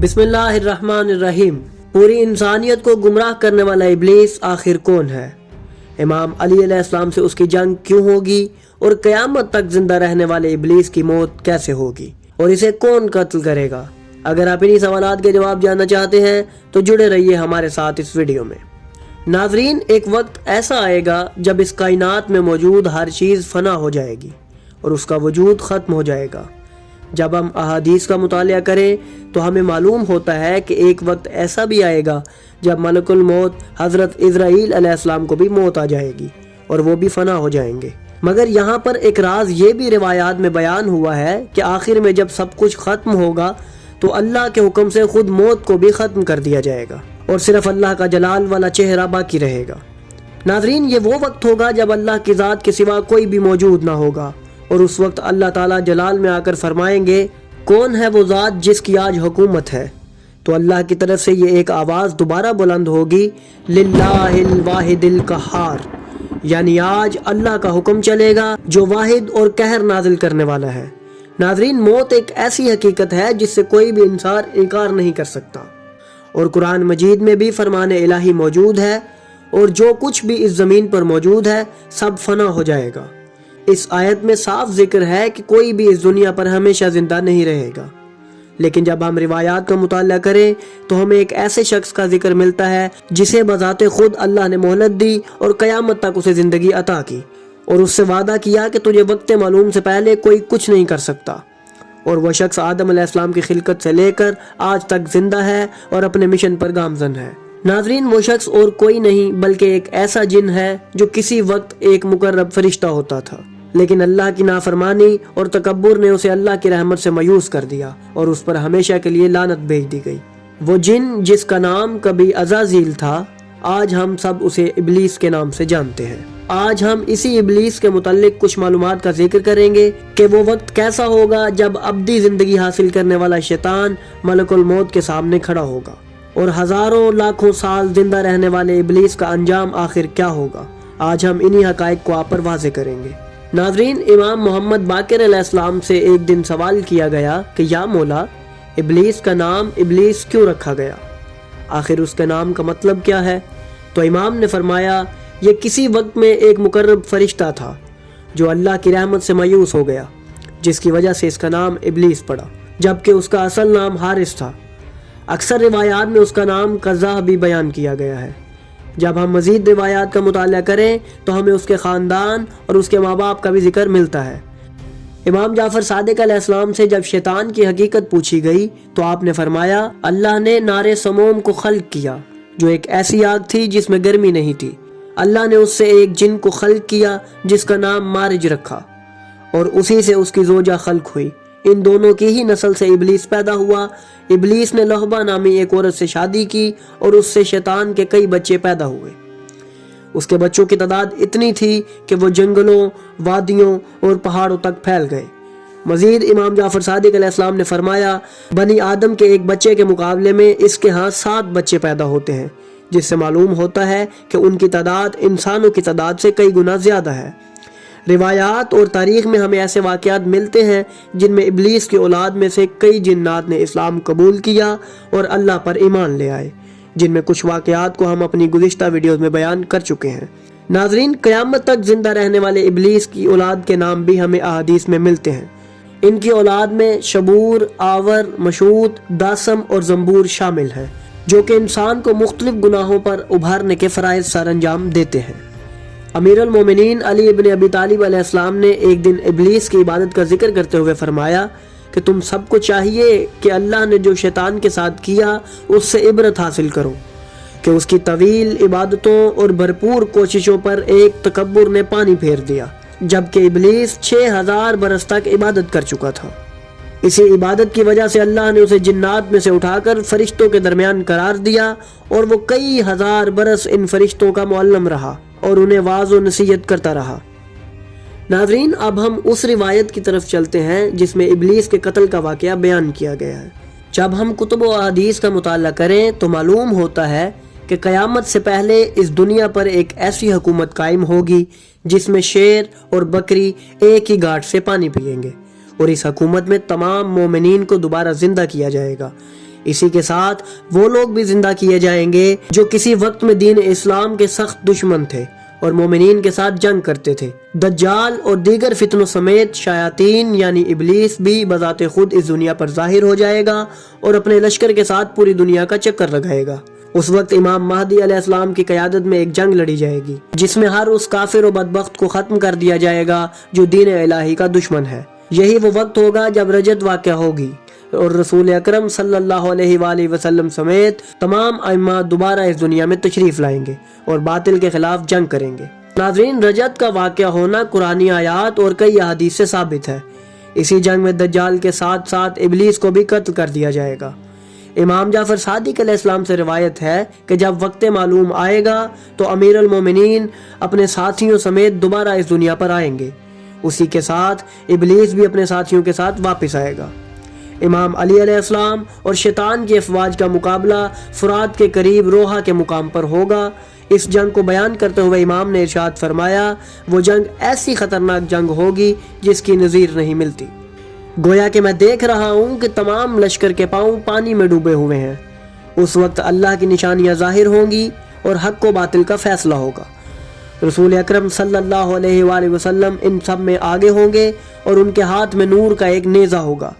بسم اللہ الرحمن الرحیم۔ پوری انسانیت کو گمراہ کرنے والا ابلیس آخر کون ہے؟ امام علی علیہ السلام سے اس کی جنگ کیوں ہوگی اور قیامت تک زندہ رہنے والے ابلیس کی موت کیسے ہوگی اور اسے کون قتل کرے گا؟ اگر آپ انہی سوالات کے جواب جاننا چاہتے ہیں تو جڑے رہیے ہمارے ساتھ اس ویڈیو میں۔ ناظرین، ایک وقت ایسا آئے گا جب اس کائنات میں موجود ہر چیز فنا ہو جائے گی اور اس کا وجود ختم ہو جائے گا۔ جب ہم احادیث کا مطالعہ کریں تو ہمیں معلوم ہوتا ہے کہ ایک وقت ایسا بھی آئے گا جب ملک الموت حضرت عزرائیل علیہ السلام کو بھی موت آ جائے گی اور وہ بھی فنا ہو جائیں گے۔ مگر یہاں پر ایک راز یہ بھی روایات میں بیان ہوا ہے کہ آخر میں جب سب کچھ ختم ہوگا تو اللہ کے حکم سے خود موت کو بھی ختم کر دیا جائے گا اور صرف اللہ کا جلال والا چہرہ باقی رہے گا۔ ناظرین، یہ وہ وقت ہوگا جب اللہ کی ذات کے سوا کوئی بھی موجود نہ ہوگا، اور اس وقت اللہ تعالیٰ جلال میں آ کر فرمائیں گے، کون ہے وہ ذات جس کی آج حکومت ہے؟ تو اللہ کی طرف سے یہ ایک آواز دوبارہ بلند ہوگی، للہ الواحد القہار، یعنی آج اللہ کا حکم چلے گا جو واحد اور قہر نازل کرنے والا ہے۔ ناظرین، موت ایک ایسی حقیقت ہے جس سے کوئی بھی انسان انکار نہیں کر سکتا، اور قرآن مجید میں بھی فرمان الہی موجود ہے، اور جو کچھ بھی اس زمین پر موجود ہے سب فنا ہو جائے گا۔ اس آیت میں صاف ذکر ہے کہ کوئی بھی اس دنیا پر ہمیشہ زندہ نہیں رہے گا، لیکن جب ہم روایات کا مطالعہ کریں تو ہمیں ایک ایسے شخص کا ذکر ملتا ہے جسے بذات خود اللہ نے مہلت دی اور قیامت تک اسے زندگی عطا کی، اور اس سے وعدہ کیا کہ تجھے وقت معلوم سے پہلے کوئی کچھ نہیں کر سکتا، اور وہ شخص آدم علیہ السلام کی خلقت سے لے کر آج تک زندہ ہے اور اپنے مشن پر گامزن ہے۔ ناظرین، وہ شخص اور کوئی نہیں بلکہ ایک ایسا جن ہے جو کسی وقت ایک مقرب فرشتہ ہوتا تھا، لیکن اللہ کی نافرمانی اور تکبر نے اسے اللہ کی رحمت سے مایوس کر دیا اور اس پر ہمیشہ کے لیے لعنت بھیج دی گئی۔ وہ جن جس کا نام کبھی عزازیل تھا، آج ہم سب اسے ابلیس کے نام سے جانتے ہیں۔ آج ہم اسی ابلیس کے متعلق کچھ معلومات کا ذکر کریں گے کہ وہ وقت کیسا ہوگا جب ابدی زندگی حاصل کرنے والا شیطان ملک الموت کے سامنے کھڑا ہوگا، اور ہزاروں لاکھوں سال زندہ رہنے والے ابلیس کا انجام آخر کیا ہوگا۔ آج ہم انہی حقائق کو آپ پر واضح کریں گے۔ ناظرین، امام محمد باقر علیہ السلام سے ایک دن سوال کیا گیا کہ یا مولا، ابلیس کا نام ابلیس کیوں رکھا گیا؟ آخر اس کے نام کا مطلب کیا ہے؟ تو امام نے فرمایا، یہ کسی وقت میں ایک مقرب فرشتہ تھا جو اللہ کی رحمت سے مایوس ہو گیا، جس کی وجہ سے اس کا نام ابلیس پڑا، جبکہ اس کا اصل نام حارث تھا۔ اکثر روایات میں اس کا نام قزح بھی بیان کیا گیا ہے۔ جب ہم مزید روایات کا مطالعہ کریں تو ہمیں اس کے خاندان اور اس کے ماں باپ کا بھی ذکر ملتا ہے۔ امام جعفر صادق علیہ السلام سے جب شیطان کی حقیقت پوچھی گئی تو آپ نے فرمایا، اللہ نے نار سموم کو خلق کیا جو ایک ایسی آگ تھی جس میں گرمی نہیں تھی۔ اللہ نے اس سے ایک جن کو خلق کیا جس کا نام مارج رکھا، اور اسی سے اس کی زوجہ خلق ہوئی۔ ان دونوں کی ہی نسل سے ابلیس پیدا ہوا۔ ابلیس نے لہبہ نامی ایک عورت سے شادی کی اور اس سے شیطان کے کئی بچے پیدا ہوئے۔ اس کے بچوں کی تعداد اتنی تھی کہ وہ جنگلوں، وادیوں اور پہاڑوں تک پھیل گئے۔ مزید امام جعفر صادق علیہ السلام نے فرمایا، بنی آدم کے ایک بچے کے مقابلے میں اس کے ہاں 7 بچے پیدا ہوتے ہیں، جس سے معلوم ہوتا ہے کہ ان کی تعداد انسانوں کی تعداد سے کئی گنا زیادہ ہے۔ روایات اور تاریخ میں ہمیں ایسے واقعات ملتے ہیں جن میں ابلیس کی اولاد میں سے کئی جنات نے اسلام قبول کیا اور اللہ پر ایمان لے آئے، جن میں کچھ واقعات کو ہم اپنی گزشتہ ویڈیوز میں بیان کر چکے ہیں۔ ناظرین، قیامت تک زندہ رہنے والے ابلیس کی اولاد کے نام بھی ہمیں احادیث میں ملتے ہیں۔ ان کی اولاد میں شبور، آور، مشوط، داسم اور زنبور شامل ہیں، جو کہ انسان کو مختلف گناہوں پر ابھارنے کے فرائض سر انجام دیتے ہیں۔ امیر المومنین علی ابن ابی طالب علیہ السلام نے ایک دن ابلیس کی عبادت کا ذکر کرتے ہوئے فرمایا کہ تم سب کو چاہیے کہ اللہ نے جو شیطان کے ساتھ کیا اس سے عبرت حاصل کرو کہ اس کی طویل عبادتوں اور بھرپور کوششوں پر ایک تکبر نے پانی پھیر دیا، جبکہ ابلیس 6000 برس تک عبادت کر چکا تھا۔ اسی عبادت کی وجہ سے اللہ نے اسے جنات میں سے اٹھا کر فرشتوں کے درمیان قرار دیا، اور وہ کئی ہزار برس ان فرشتوں کا معلم رہا اور انہیں واعظ و نصیحت کرتا رہا۔ ناظرین، اب ہم اس روایت کی طرف چلتے ہیں جس میں ابلیس کے قتل کا واقعہ بیان کیا گیا ہے۔ جب ہم کتب و احادیث کا مطالعہ کریں تو معلوم ہوتا ہے کہ قیامت سے پہلے اس دنیا پر ایک ایسی حکومت قائم ہوگی جس میں شیر اور بکری ایک ہی گھاٹ سے پانی پئیں گے، اور اس حکومت میں تمام مومنین کو دوبارہ زندہ کیا جائے گا۔ اسی کے ساتھ وہ لوگ بھی زندہ کیے جائیں گے جو کسی وقت میں دین اسلام کے سخت دشمن تھے اور مومنین کے ساتھ جنگ کرتے تھے۔ دجال اور دیگر فتنوں سمیت شیاطین یعنی ابلیس بھی بذات خود اس دنیا پر ظاہر ہو جائے گا اور اپنے لشکر کے ساتھ پوری دنیا کا چکر لگائے گا۔ اس وقت امام مہدی علیہ السلام کی قیادت میں ایک جنگ لڑی جائے گی جس میں ہر اس کافر و بدبخت کو ختم کر دیا جائے گا جو دین الہی کا دشمن ہے۔ یہی وہ وقت ہوگا جب رجت واقع ہوگی اور رسول اکرم صلی اللہ علیہ وآلہ وسلم سمیت تمام ائمہ دوبارہ اس دنیا میں تشریف لائیں گے اور باطل کے خلاف جنگ کریں گے۔ ناظرین، رجت کا واقعہ ہونا قرآنی آیات اور کئی احادیث سے ثابت ہے۔ اسی جنگ میں دجال کے ساتھ ساتھ ابلیس کو بھی قتل کر دیا جائے گا۔ امام جعفر صادق علیہ السلام سے روایت ہے کہ جب وقت معلوم آئے گا تو امیر المومنین اپنے ساتھیوں سمیت دوبارہ اس دنیا پر آئیں گے۔ اسی کے ساتھ ابلیس بھی اپنے ساتھیوں کے ساتھ واپس آئے گا۔ امام علی علیہ السلام اور شیطان کی افواج کا مقابلہ فرات کے قریب روحا کے مقام پر ہوگا۔ اس جنگ کو بیان کرتے ہوئے امام نے ارشاد فرمایا، وہ جنگ ایسی خطرناک جنگ ہوگی جس کی نظیر نہیں ملتی۔ گویا کہ میں دیکھ رہا ہوں کہ تمام لشکر کے پاؤں پانی میں ڈوبے ہوئے ہیں۔ اس وقت اللہ کی نشانیاں ظاہر ہوں گی اور حق و باطل کا فیصلہ ہوگا۔ رسول اکرم صلی اللہ علیہ وآلہ وسلم ان سب میں آگے ہوں گے اور ان کے ہاتھ میں نور کا ایک نیزہ ہوگا۔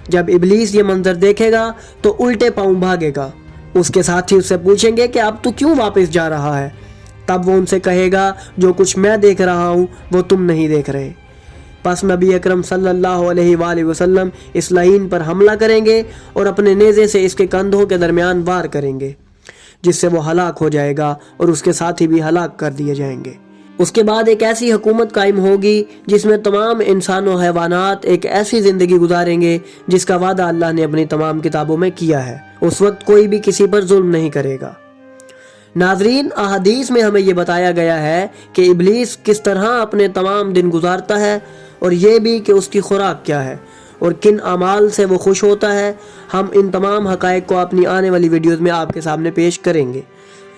جب ابلیس یہ منظر دیکھے گا تو الٹے پاؤں بھاگے گا۔ اس کے ساتھی اس سے پوچھیں گے کہ اب تو کیوں واپس جا رہا ہے؟ تب وہ ان سے کہے گا، جو کچھ میں دیکھ رہا ہوں وہ تم نہیں دیکھ رہے۔ پس نبی اکرم صلی اللہ علیہ وآلہ وسلم اس لعین پر حملہ کریں گے اور اپنے نیزے سے اس کے کندھوں کے درمیان وار کریں گے، جس سے وہ ہلاک ہو جائے گا اور اس کے ساتھی بھی ہلاک کر دیے جائیں گے۔ اس کے بعد ایک ایسی حکومت قائم ہوگی جس میں تمام انسان و حیوانات ایک ایسی زندگی گزاریں گے جس کا وعدہ اللہ نے اپنی تمام کتابوں میں کیا ہے۔ اس وقت کوئی بھی کسی پر ظلم نہیں کرے گا۔ ناظرین، احادیث میں ہمیں یہ بتایا گیا ہے کہ ابلیس کس طرح اپنے تمام دن گزارتا ہے اور یہ بھی کہ اس کی خوراک کیا ہے اور کن اعمال سے وہ خوش ہوتا ہے۔ ہم ان تمام حقائق کو اپنی آنے والی ویڈیوز میں آپ کے سامنے پیش کریں گے۔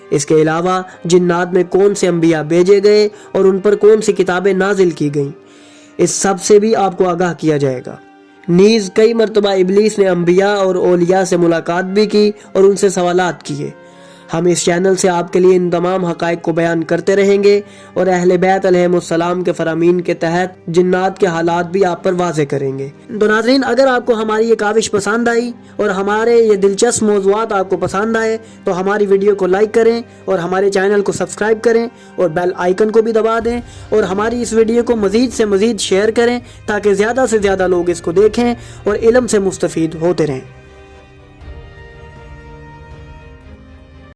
اس کے علاوہ جنات میں کون سے انبیاء بھیجے گئے اور ان پر کون سی کتابیں نازل کی گئیں، اس سب سے بھی آپ کو آگاہ کیا جائے گا۔ نیز کئی مرتبہ ابلیس نے انبیاء اور اولیاء سے ملاقات بھی کی اور ان سے سوالات کیے۔ ہم اس چینل سے آپ کے لیے ان تمام حقائق کو بیان کرتے رہیں گے اور اہل بیت علیہم السلام کے فرامین کے تحت جنات کے حالات بھی آپ پر واضح کریں گے۔ تو ناظرین، اگر آپ کو ہماری یہ کاوش پسند آئی اور ہمارے یہ دلچسپ موضوعات آپ کو پسند آئے تو ہماری ویڈیو کو لائک کریں اور ہمارے چینل کو سبسکرائب کریں اور بیل آئیکن کو بھی دبا دیں اور ہماری اس ویڈیو کو مزید سے مزید شیئر کریں تاکہ زیادہ سے زیادہ لوگ اس کو دیکھیں اور علم سے مستفید ہوتے رہیں۔